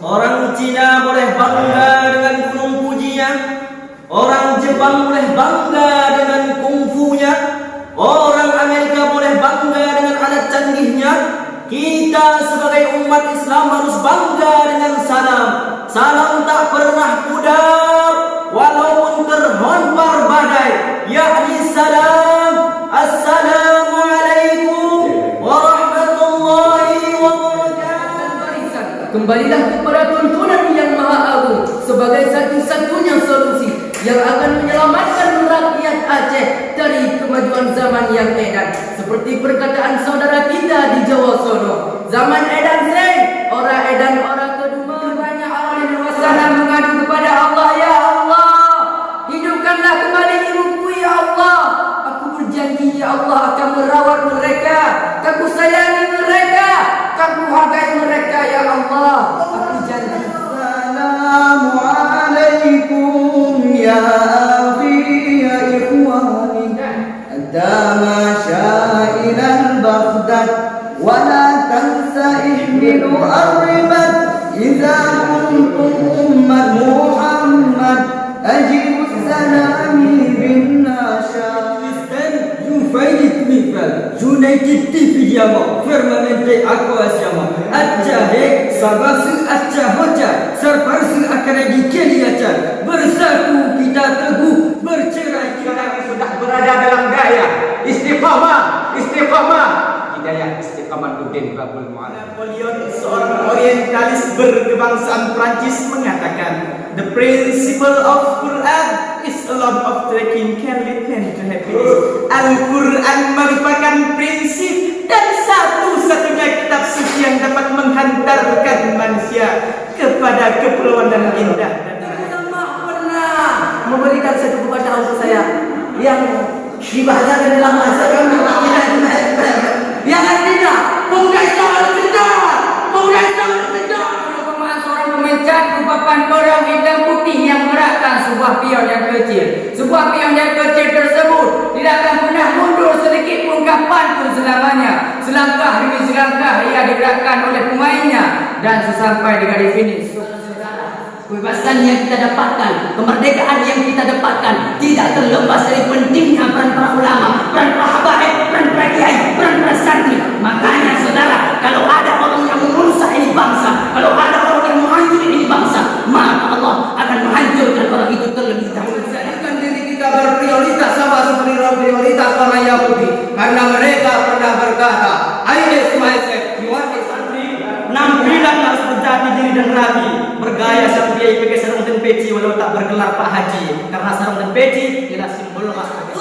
Orang Cina boleh bangga dengan gunung Fujinya, orang Jepang boleh bangga dengan kungfunya, orang Amerika boleh bangga dengan alat canggihnya. Kita sebagai umat Islam harus bangga dengan salam. Salam tak pernah pudar walaupun terhampar badai, yakni salam. Assalamualaikum warahmatullahi wabarakatuh. Kembalilah kepada tuntunan yang Maha Agung sebagai satu-satunya solusi yang akan menyelamatkan rakyat Aceh dari kemajuan zaman yang edan. Seperti perkataan saudara kita di Jawa sono, zaman edan seng, ora edan ora kedua. Banyak orang yang berwasana mengadu kepada Allah, ya Allah, hidupkanlah kembali ibuku ya Allah. Aku berjanji ya Allah akan merawat mereka, aku sayangi mereka, aku hargai mereka ya Allah. Aku janji. Assalamualaikum ya akhi ya ikhwani, adama syailan Baghdad wala tansa ihmilu arribat idza kuntum ummat Muhammad ajibu salami bin nasha. United TV Jama, Firmamente Aqua Jama, Aceh, Sabah Aceh Hoja, Serparsi Akaredi Keliacan. Bersatu kita teguh, bercerai kita sudah berada dalam gaya istiqamah, istiqamah. Hidayah Istiqamahuddin Babul Mu'allim. Napoleon, seorang orientalis berkebangsaan Prancis, mengatakan, the principle of Quran is a lot of trekking can lead men to happiness. Al-Quran merupakan prinsip dan satu-satunya kitab suci yang dapat menghantarkan manusia kepada kepulauan dan indah. Pernah memberikan satu kepada auto saya yang dibahasakan dalam bahasa kami yang artinya perumpamaan seorang pemencak merupakan orang hitam putih yang merakkan sebuah pion yang kecil. Sebuah pion yang kecil tersebut tidak akan pernah mundur sedikit pun kapanpun selamanya. Selangkah demi selangkah ia digerakkan oleh pemainnya dan sesampai di garis finish. Kebebasan yang kita dapatkan, kemerdekaan yang kita dapatkan tidak terlepas dari pentingnya peran para ulama, peran para habaib, peran para kiai, peran para santri. Makanya saudara, kalau ada orang yang merusak ini bangsa, kalau ada orang yang menghancur ini bangsa, maka Allah akan menghancurkan orang itu terlebih dahulu. Jadikan diri kita berprioritas sama seperti prioritas orang Yahudi, karena mereka pernah berkata, I is myself, you are santri. penampilan harus berjati diri dan rapi, bergaya seperti kiai pakai sarung dan peci walau tak bergelar Pak Haji, karena sarung dan peci adalah simbol masyarakat.